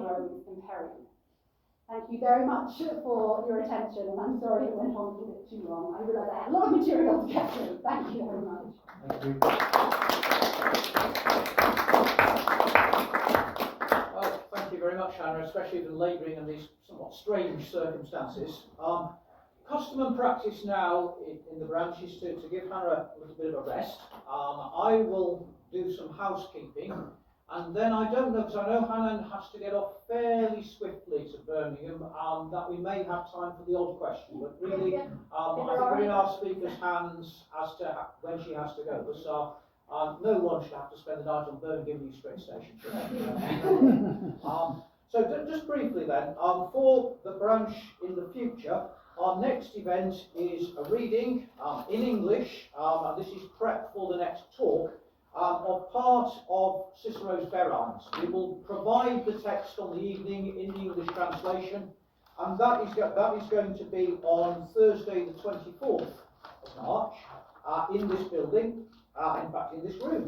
Cicero's Imperium. Thank you very much for your attention, and I'm sorry it went on a little bit too long. I realise I had a lot of material to get through. Thank you very much. Thank you. Well, thank you very much, Hannah, especially for labouring in these somewhat strange circumstances. Custom and practice now in the branch is to give Hannah a little bit of a rest. I will do some housekeeping, and then I don't know, because I know Hannah has to get off fairly swiftly to Birmingham, that we may have time for the odd question, but really, I think we're in our speaker's hands as to when she has to go, because no one should have to spend the night on Birmingham New Street Station. So just briefly then, for the branch in the future, our next event is a reading in English, and this is prep for the next talk, of part of Cicero's Berines. We will provide the text on the evening in the English translation, and that is going to be on Thursday the 24th of March in this building, in fact in this room.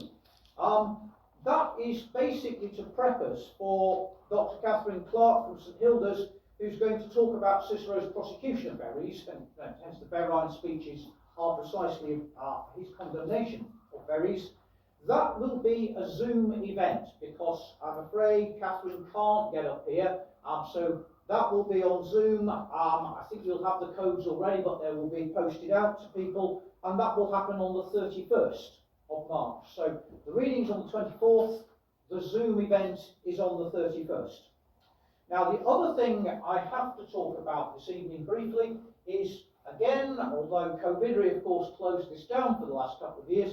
That is basically to prep us for Dr Catherine Clark from St Hilda's, who's going to talk about Cicero's prosecution of Verres, and hence the Berine speeches are precisely his condemnation of Verres. That will be a Zoom event, because I'm afraid Catherine can't get up here, so that will be on Zoom. I think you'll have the codes already, but they will be posted out to people, and that will happen on the 31st of March. So the reading's on the 24th, the Zoom event is on the 31st. Now, the other thing I have to talk about this evening briefly is, again, although COVID, of course, closed this down for the last couple of years,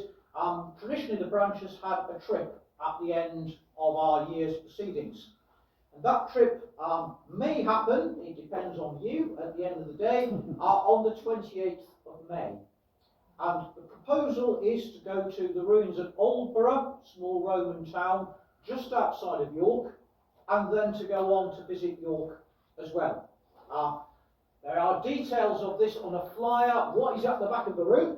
traditionally the branch has had a trip at the end of our year's proceedings. And that trip may happen, it depends on you at the end of the day, on the 28th of May. And the proposal is to go to the ruins of Aldborough, small Roman town, just outside of York, and then to go on to visit York as well. There are details of this on a flyer, what is at the back of the room,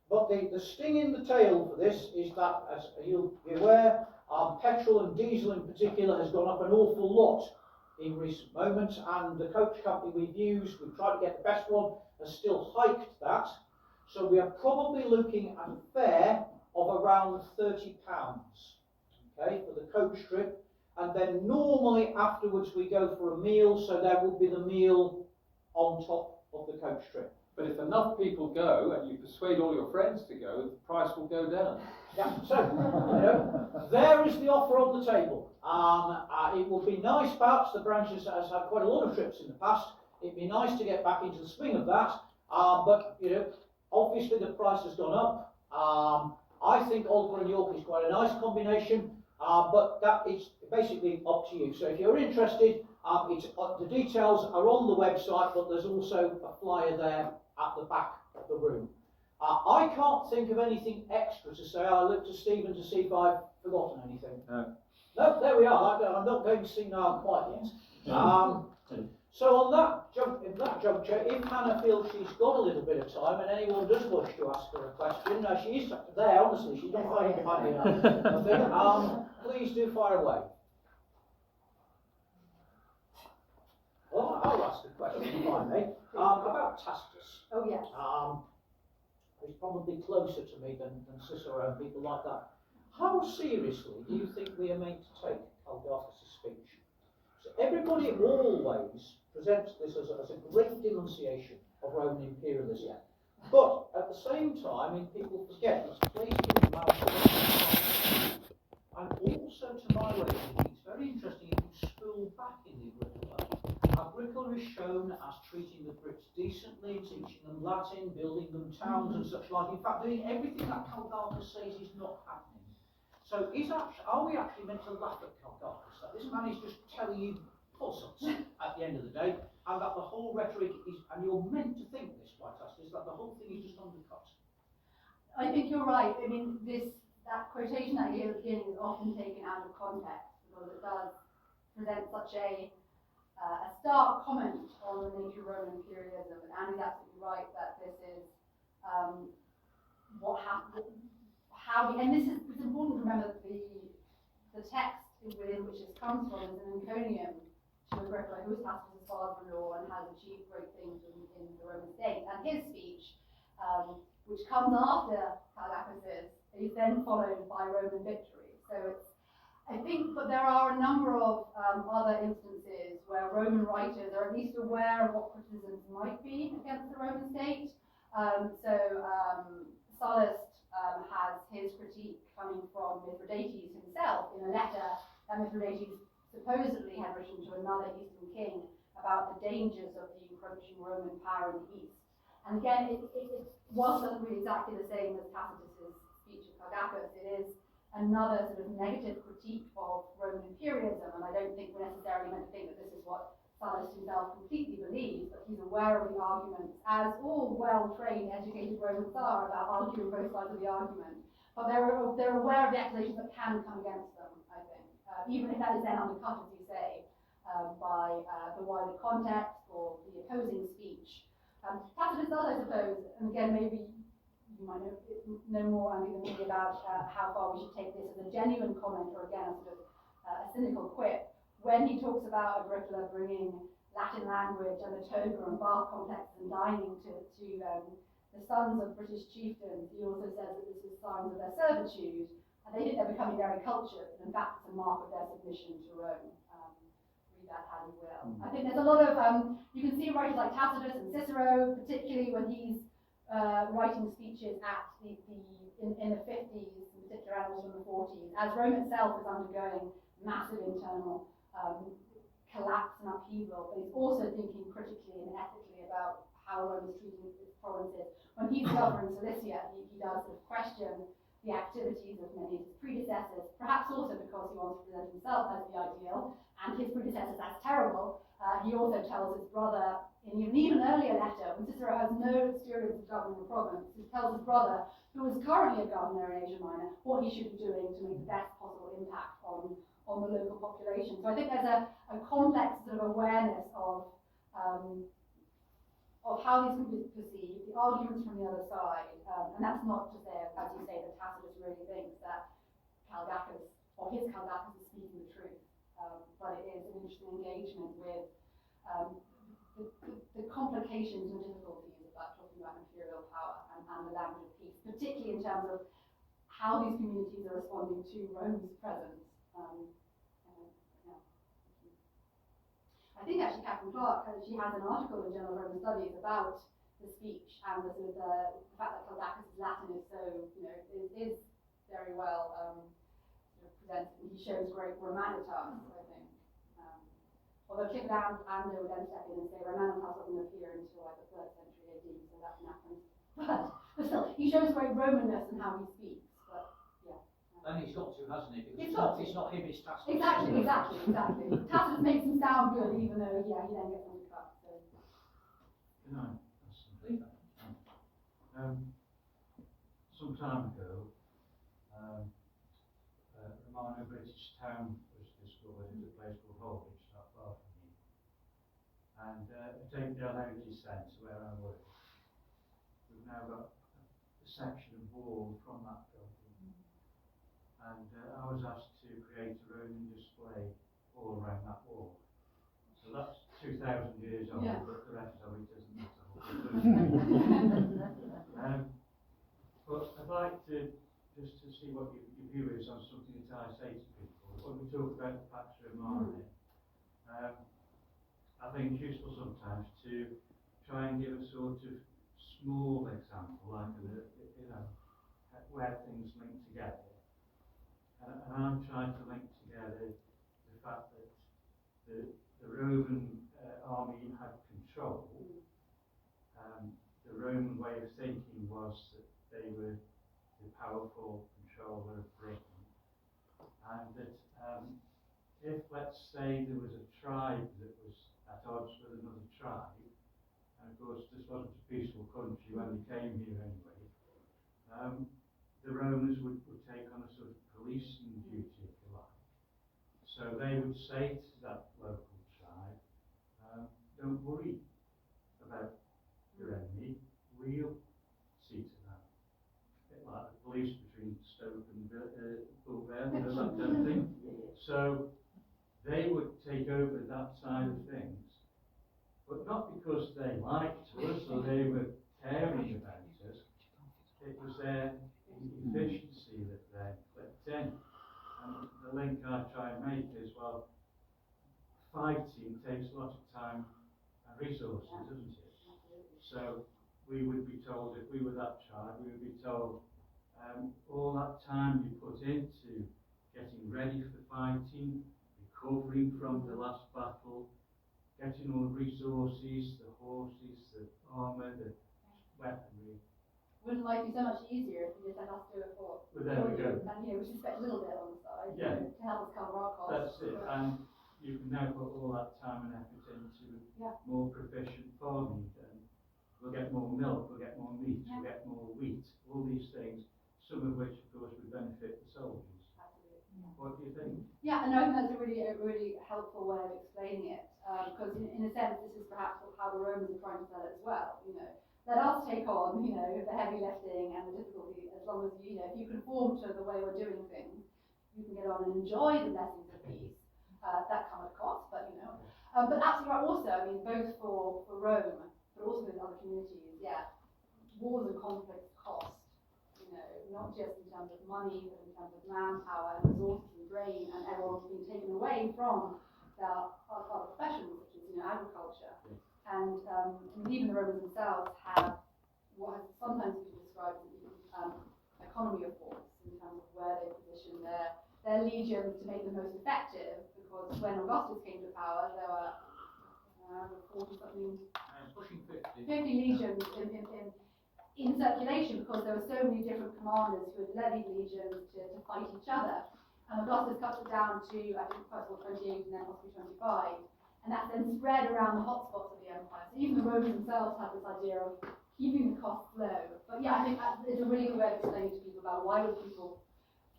but the sting in the tail for this is that, as you'll be aware, petrol and diesel in particular has gone up an awful lot in recent moments, and the coach company we've used, we've tried to get the best one, has still hiked that, so we are probably looking at a fare of around £30, okay, for the coach trip. And then normally afterwards we go for a meal, so there will be the meal on top of the coach trip. But if enough people go and you persuade all your friends to go, the price will go down. Yeah, so there is the offer on the table. It would be nice, perhaps the branch has had quite a lot of trips in the past. It'd be nice to get back into the swing of that, but obviously the price has gone up. I think Aldborough and York is quite a nice combination. But that is basically up to you. So if you're interested, the details are on the website, but there's also a flyer there at the back of the room. I can't think of anything extra to say. I look to Stephen to see if I've forgotten anything. No, there we are. I'm not going to sing now quite yet. So on in that juncture, if Hannah feels she's got a little bit of time and anyone does wish to ask her a question, she is there, honestly, she's not hiding behind me. Please do fire away. Well, I'll ask a question, if I may, about Tacitus. Oh, yes. He's probably closer to me than Cicero and people like that. How seriously do you think we are meant to take Calgacus' speech? So everybody always presents this as a great denunciation of Roman imperialism. But at the same time, people forget it's placed in the mouth of and also, to my way of thinking, it's very interesting if you spool back in the Agricola. Agricola is shown as treating the Brits decently, teaching them Latin, building them towns and such like. In fact, doing everything that Calgacus says is not happening. So are we actually meant to laugh at Calgacus? That this man is just telling you falsehoods at the end of the day, and that the whole rhetoric is, and you're meant to think this, by Tacitus, that the whole thing is just undercut. I think you're right. That quotation that you gave at the beginning is often taken out of context, because it does present such a stark comment on the nature of Roman imperialism, and Andy's absolutely right that this is what happened. And it's important to remember that the text within which this comes from is an encomium to Agrippa, who was Tacitus' father-in-law and has achieved great things in the Roman state. And his speech, which comes after Callicus's, is then followed by Roman victory. So it's, I think, but there are a number of other instances where Roman writers are at least aware of what criticisms might be against the Roman state. Sallust has his critique coming from Mithridates himself in a letter that Mithridates supposedly had written to another Eastern king about the dangers of the encroaching Roman power in the East. And again, it wasn't really exactly the same as Tacitus' speech of Callicus. It is another sort of negative critique of Roman imperialism, and I don't think we're necessarily meant to think that this is what Sallust himself completely believes, but he's aware of the arguments, as all well-trained, educated Romans are, about arguing both sides of the argument. But they're aware of the accusations that can come against them, I think, even if that is then undercut, as you say, by the wider context or the opposing speech. Tacitus does, I suppose, and again, maybe you might know more, Andy, than me about how far we should take this as a genuine comment or, again, a sort of a cynical quip. When he talks about Agrippa bringing Latin language and the toga and bath complex and dining to the sons of British chieftains, he also says that this is signs of their servitude, and they think they're becoming very cultured, and in fact it's a mark of their submission to Rome. Read that how you will. I think there's a lot of, you can see writers like Tacitus and Cicero, particularly when he's writing speeches at in the 50s, in particular, and also in the 40s, as Rome itself is undergoing massive internal collapse and upheaval, but he's also thinking critically and ethically about how Rome is treating its provinces. When he's governor in Cilicia, he does sort of question the activities of many of his predecessors, perhaps also because he wants to present himself as the ideal, and his predecessors as terrible. He also tells his brother, in an even earlier letter, when Cicero has no experience of governing the province, he tells his brother, who is currently a governor in Asia Minor, what he should be doing to make the best possible impact on the local population. So I think there's a complex sort of awareness of how these can be perceived, the arguments from the other side, and that's not to say, as you say, that Tacitus really thinks that Callicus, or his Callicus, is speaking the truth, but it is an interesting engagement with the complications and difficulties about talking about imperial power and the language of peace, particularly in terms of how these communities are responding to Rome's presence. I think actually Catherine Clark, she has an article in Journal of Roman Studies about the speech and the sort of the fact that Callicus' Latin is so, is very well sort of presented, and he shows great Romanitas, I think. Although Clifford Ander would then step in and say Romanitas doesn't appear until like the 3rd century AD, so that's anachronistic. But still, he shows great Romanness in how he speaks. And he's got to, hasn't he? Because it's not him, it's Tacitus. Exactly. Tacitus makes him sound good, even though, he then gets undercut. So. Can I ask something? Some time ago, a minor British town was discovered in a place called Holditch, not far from here. And Takedale Heritage Centre, where I work, we've now got a section of wall from that building. And I was asked to create a Roman display all around that wall. So that's 2,000 years old, but the rest of it isn't that old. But I'd like to just to see what your view is on something that I say to people. When we talk about the Pax Romana, I think it's useful sometimes to try and give a sort of small example, like where things link together. And I'm trying to link together the fact that the Roman army had control. The Roman way of thinking was that they were the powerful controller of Britain. And that if, let's say, there was a tribe that was at odds with another tribe, and of course this wasn't a peaceful country when they came here anyway, the Romans would take on a sort of policing duty, if you like. So they would say to that local tribe, don't worry about your enemy, we'll see to that. A bit like the police between Stoke and Bulwer, that kind of thing. So they would take over that side of things, but not because they liked us or they were caring about us. It was their efficiency that they clicked in. And the link I try and make is, well, fighting takes a lot of time and resources, doesn't it? So we would be told, if we were that tribe, we would be told, all that time you put into getting ready for fighting, recovering from the last battle, getting all the resources, the horses, the armour, the weaponry. Wouldn't life be so much easier if you just had us do it for Well, there we go. And we just spent a little bit on the side, Yeah. to help us cover our costs. That's it. And you can now put all that time and effort into more proficient farming, and we'll get more milk, we'll get more meat, we'll get more wheat, all these things, some of which, of course, would benefit the soldiers. Absolutely. What do you think? Yeah, and I think that's a really helpful way of explaining it, because in a sense, this is perhaps how the Romans are trying to sell it as well. Let us take on, the heavy lifting and the difficulty, as long as if you conform to the way we're doing things, you can get on and enjoy the blessings of peace. That come at a cost, but but absolutely right. Also, both for Rome, but also in other communities, wars and conflicts cost. Not just in terms of money, but in terms of manpower and resources and brain, and everyone's being taken away from our other professions, such as agriculture. And even the Romans themselves have what has sometimes been described as economy of force, in terms of where they position their legions to make them most effective. Because when Augustus came to power, there were 40-something, Pushing 50. 50 legions in circulation, because there were so many different commanders who had levied legions to fight each other. And Augustus cut it down to, I think, first of all 28 and then possibly 25. And that then spread around the hotspots of the empire. So even the Romans themselves had this idea of keeping the costs low. But I think it's a really good way of explaining to people about why would people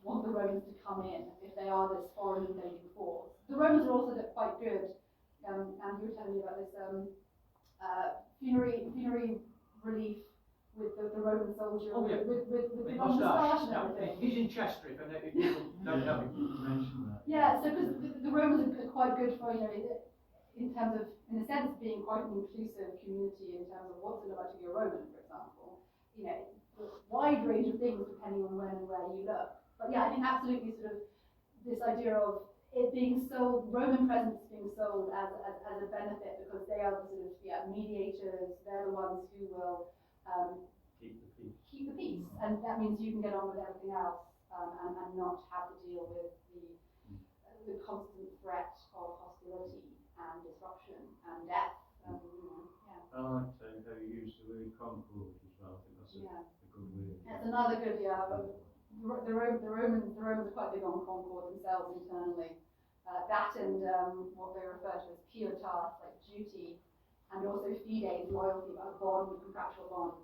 want the Romans to come in if they are this foreign invading force. The Romans are also quite good, and you were telling me about this funerary relief with the Roman soldier, with the long moustache and everything. He's in Chester, if people don't know him. You mentioned that. Yeah, so because the Romans are quite good for, in terms of, in a sense, being quite an inclusive community in terms of what's it like to be a Roman, for example. A wide range of things depending on when and where you look. But I think absolutely sort of this idea of it being sold, Roman presence being sold as a benefit, because they are the sort of mediators, they're the ones who will Keep the peace. Keep the peace, and that means you can get on with everything else and not have to deal with the constant threat of hostility and disruption and death. I like how you use the word concord as well. I think that's a good word. That's another good, the Romans are quite big on concord themselves internally. That and what they refer to as pietas, like duty, and also fides, loyalty, like a bond, a contractual bond.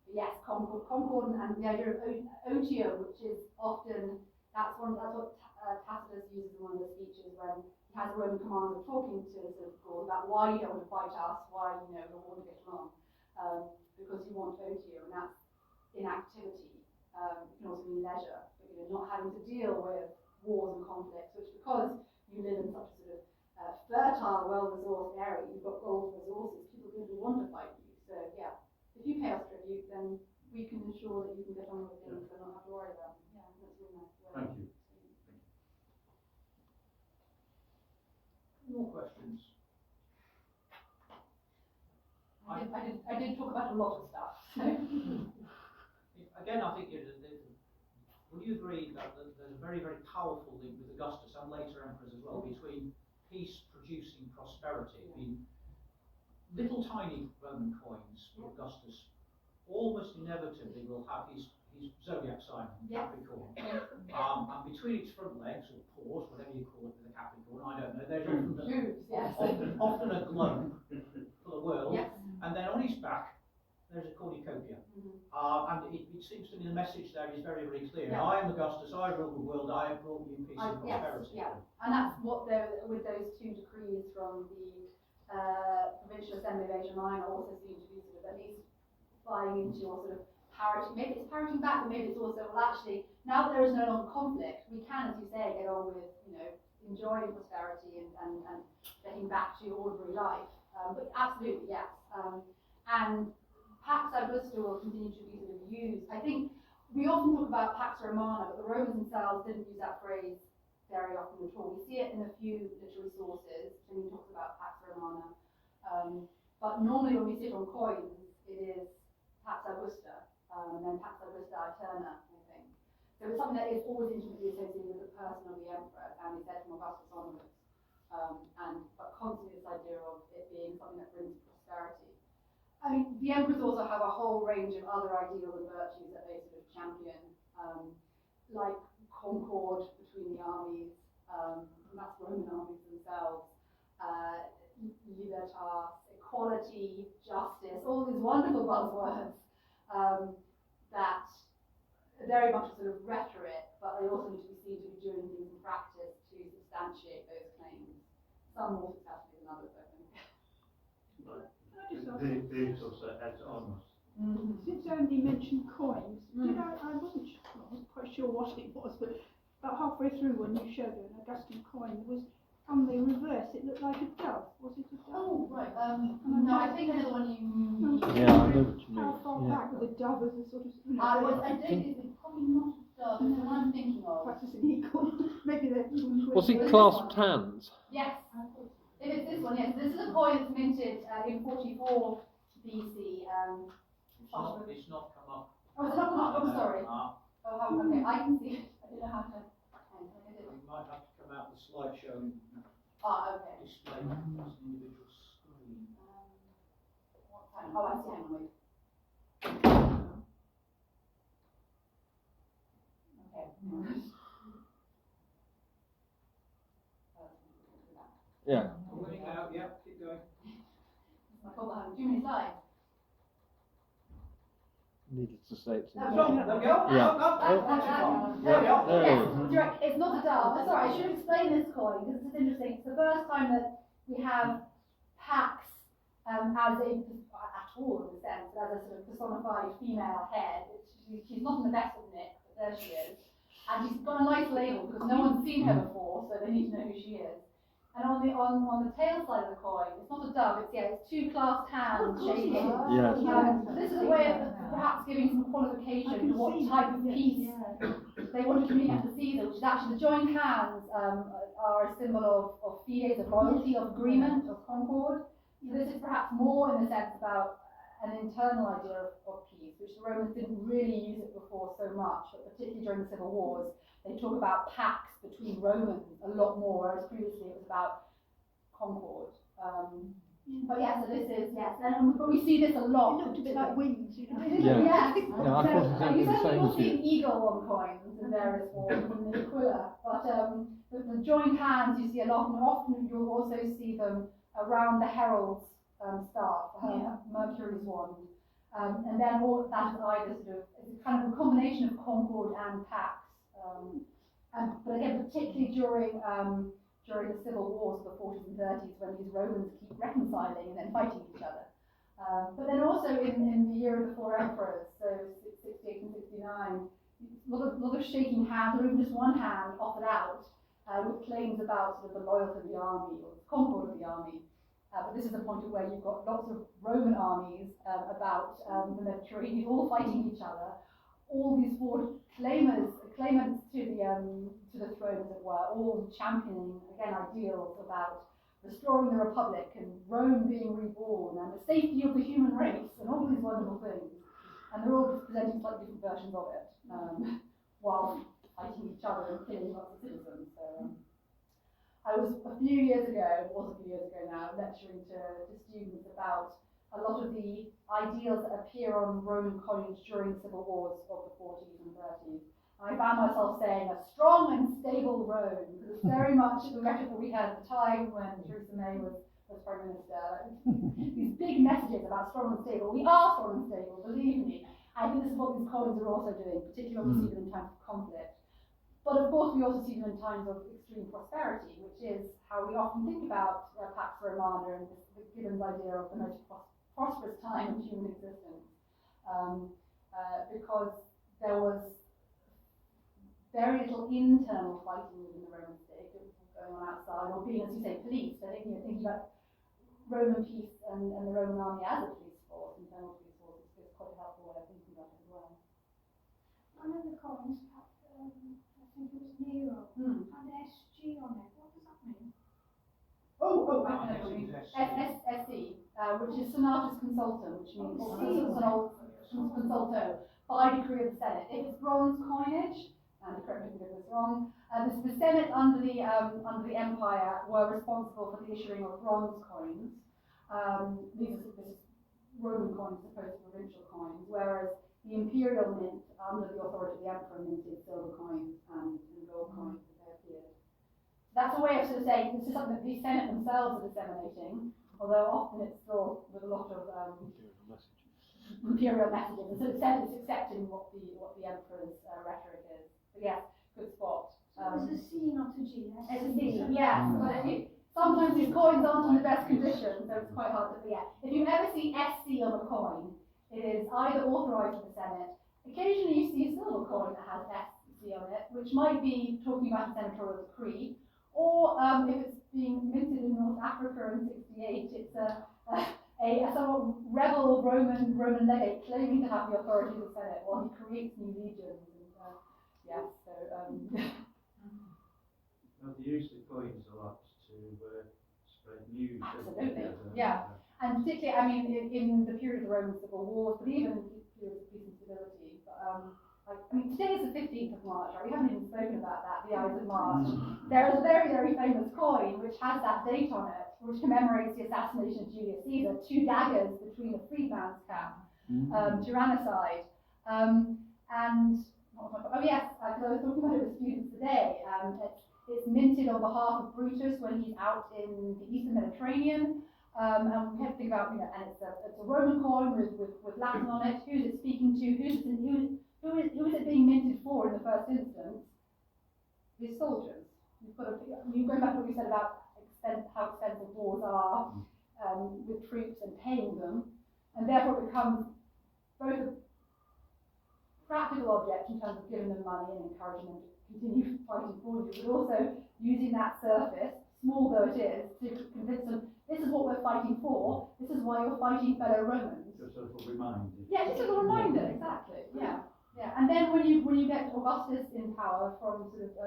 Yes, concord, and the idea of otium, which is often, that's what Tacitus uses in one of the speeches when he has a Roman commander talking to the sort of Gauls about why you don't want to fight us, why we want to get along, because you want otium, and that's inactivity. It can also mean leisure, but not having to deal with wars and conflicts, which because you live in such a sort of fertile, well-resourced area, you've got gold resources, people really want to fight you. So if you pay us tribute, then we can ensure that you can get on with things and not have to worry about them. That's really nice. Thank you. More questions? I did talk about a lot of stuff. So. Again, I think would you agree that there's a very, very powerful link with Augustus and later emperors as well between peace producing prosperity? Little tiny Roman coins for Augustus almost inevitably will have his zodiac sign, Capricorn. And between its front legs, or paws, whatever you call it with a Capricorn, I don't know, there's often a globe for the world. Yes. And then on his back, there's a cornucopia. And it seems to me the message there is very, very clear. I am Augustus, I rule the world, I have brought you peace and prosperity. And that's what with those two decrees from the Provincial Assembly of Asia Minor also seem to be sort of at least flying into your sort of parity. Maybe it's parroting back, but maybe it's also, well, actually, now that there is no longer conflict, we can, as you say, get on deal with, enjoying prosperity and getting back to ordinary life. But absolutely, yes. And Pax Augusta will continue to be sort of used. I think we often talk about Pax Romana, but the Romans themselves didn't use that phrase very often at all. We see it in a few literary sources. Pliny talks about Pax Romana. But normally when we see it on coins, it is Pax Augusta, and then Pax Augusta Aeterna, I think. So it's something that is always intimately associated with the person of the emperor, and is said from Augustus onwards. But constantly this idea of it being something that brings prosperity. I mean, the emperors also have a whole range of other ideals and virtues that they sort of champion, like concord between the armies, and that's Roman armies themselves, libertas, equality, justice, all these wonderful buzzwords that are very much a sort of rhetoric, but they also need to be seen to be doing things in practice to substantiate those claims. Some more successfully than others, I think. Virtus et armis. Since Andy mentioned coins, I wasn't quite sure what it was, but about halfway through when you showed an Augustan coin, it was on the reverse, it looked like a dove. Was it a dove? Oh, right. No, I think I know the one you mean. Yeah, I know what you mean. How far back with a dove as a sort of... I think it's probably not a dove, it's the one I'm thinking of. Perhaps it's an eagle. Maybe they're... Was it clasped hands? Yes. It is this one, yes. This is a coin that's minted in 44 BC. It's not come up. Oh, it's not come up? Oh, sorry. Oh, okay, I can see it. I don't know how to... We might have to come out the slideshow and okay. display that as an individual screen. What time? Oh, I see. Hang on, wait. Okay. Yeah. Winning out, yeah, keep going. My fault, I have too many slides. Needless to say, it's in Okay. There we go. Yeah. There we go. There Yes, we go. direct. It's not a dove. Sorry, I should explain this coin because this is interesting. It's the first time that we have Pax as a, at all in a sense, but as a sort of personified female head. She's not in the best of nick, but there she is. And she's got a nice label because no one's seen her before, so they need to know who she is. And on the tail side of the coin, it's not a dove, it's two clasped hands shaking. Yes. This is a way of perhaps giving some qualification to what type of piece they want to communicate to the Caesar, which is actually the joined hands are a symbol of fides, of loyalty, of agreement, of concord. So this is perhaps more in the sense about an internal idea of peace, which the Romans didn't really use it before so much, but particularly during the civil wars. They talk about pax between Romans a lot more, whereas previously it was about concord. But yeah, so this is, yes, but we see this a lot. It looked a bit like wings, you know. Yeah. Yes. Yeah, I thought exactly the same You'll as see you. an eagle on coins in various forms, and the aquila. But the joined hands you see a lot, and often you'll also see them around the herald's staff, Mercury's wand. And then all that is either sort of, it's kind of a combination of concord and pax. But again, particularly during the civil wars of the 40s and 30s, when these Romans keep reconciling and then fighting each other. But then also in the year of the four emperors, so 68 and 69, a lot of shaking hands, or even just one hand offered out, with claims about sort of the loyalty of the army or the concord of the army. But this is a point where you've got lots of Roman armies about the Mediterranean, all fighting each other. All these four claimants to the throne, as it were, all championing again ideals about restoring the republic and Rome being reborn and the safety of the human race and all these wonderful things. And they're all just presenting slightly different versions of it, while fighting each other and killing lots of citizens. So I was a few years ago now, lecturing to students about a lot of the ideals that appear on Roman coins during the civil wars of the 40s and 30s. And I found myself saying a strong and stable Rome, because it's very much the rhetoric we had at the time when Theresa May was Prime Minister. These big messages about strong and stable. We are strong and stable, believe me. I think this is what these coins are also doing, particularly when we see them in times of conflict. But of course we also see them in times of extreme prosperity, which is how we often think about Pax Romana and Gibbon's idea of the most prosperous time of human existence, because there was very little internal fighting within the Roman domestic, going on outside, or being, as you say, policed. I think, thinking about Roman peace and the Roman army as a police force, internal police force, is quite a helpful way of thinking about it as well. One of the coins, I think it was Nero, had SG on it. What does that mean? I know what you mean. SC, which is Senatus Consultum, which means Consulto, by decree of the Senate. If it's bronze coinage, and correct me if I get this wrong, the Senate under the Empire were responsible for the issuing of bronze coins. This is Roman coins, as opposed to provincial coins, whereas the imperial mint, under the authority of the emperor, minted silver coins and gold coins as they appeared. That's a way of sort of saying this is something that the Senate themselves are disseminating, although often it's still with a lot of imperial messages. And so the Senate is accepting what the emperor's rhetoric is. But yes, good spot. So it's a C, not a G. It's a C, yes. But sometimes these coins aren't in the best condition, so it's quite hard to forget. If you ever see SC on a coin, it is either authorised by the Senate. Occasionally you see a silver coin that has SC on it, which might be talking about a senatorial decree, or if it's being minted in North Africa in '68, it's a sort of rebel Roman legate claiming to have the authority of the Senate while he creates new legions. Well, they use the coins a lot to spread news. Absolutely, yeah. And particularly, I mean, in the period of the Roman civil wars, but even in the period of peace and stability. Today is the 15th of March, right? We haven't even spoken about that, the Ides of March. There is a very, very famous coin which has that date on it, which commemorates the assassination of Julius Caesar, 2 daggers between a freedman's cap, tyrannicide. Because I was talking about it with students today. It's minted on behalf of Brutus when he's out in the Eastern Mediterranean. And we have to think about, and it's a Roman coin with Latin on it. Who's it speaking to? Who is it being minted for in the first instance? His soldiers. You go back to what you said about how expensive wars are with troops and paying them, and therefore it becomes both a practical object in terms of giving them money and encouraging them to continue fighting for you, but also using that surface, small though it is, to convince them this is what we're fighting for, this is why you're fighting fellow Romans. Just a little reminder. Yeah, just a little reminder, exactly. Yeah. And then when you get Augustus in power from sort of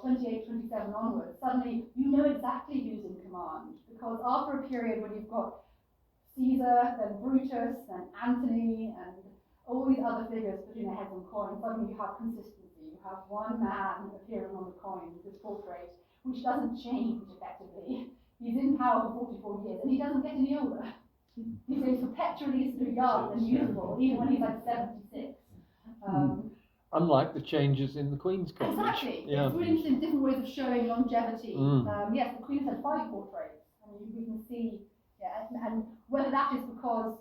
28, 27 onwards, suddenly you know exactly who's in command, because after a period when you've got Caesar, then Brutus, then Antony, and all these other figures putting their heads on coins, suddenly you have consistency. You have one man appearing on the coin with his portrait, which doesn't change effectively. He's in power for 44 years, and he doesn't get any older. He's perpetually sort of young and youthful, even when he's like 76. Unlike the changes in the Queen's coinage. Exactly. Yeah. It's really interesting, different ways of showing longevity. Yes, the Queen had 5 portraits. I mean, we can see, and whether that is because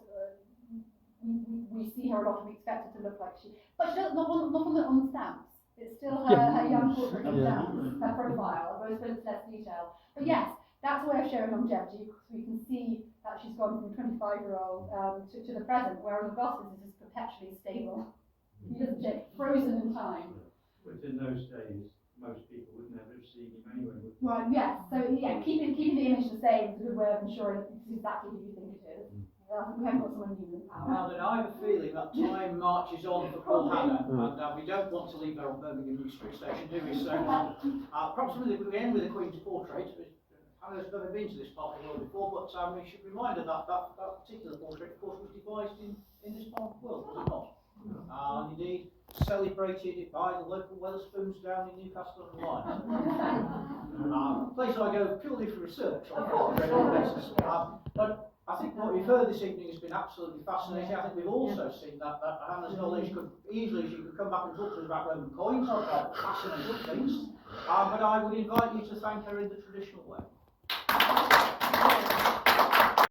we see her a lot and we expect her to look like she, but she does not on stamps. It's still her young portrait on stamps, her profile, although it's less detail. But yes, that's a way of showing longevity, because we can see that she's gone from 25-year-old to the present, whereas Augustus is just perpetually stable. He doesn't change, frozen in time. But in those days, most people would never have seen him anyway. Right, yes. So keeping the image the same is a good way of ensuring that it's exactly who you think it is. We haven't got someone new in power. Now then, I have a feeling that time marches on for poor Hannah, and we don't want to leave her on Birmingham New Street Station, do we? So, approximately we end with the Queen's portrait. Hannah's never been to this part of the world before, but we should remind her that particular portrait, of course, was devised in this part of the world, was it not? And indeed, celebrated by the local Wetherspoons down in Newcastle on the Line. A place I go purely for research on a regular basis. But I think what we've heard this evening has been absolutely fascinating. I think we've also seen that Hannah's knowledge could easily, she could come back and talk to us about Roman coins, fascinating things. But I would invite you to thank her in the traditional way.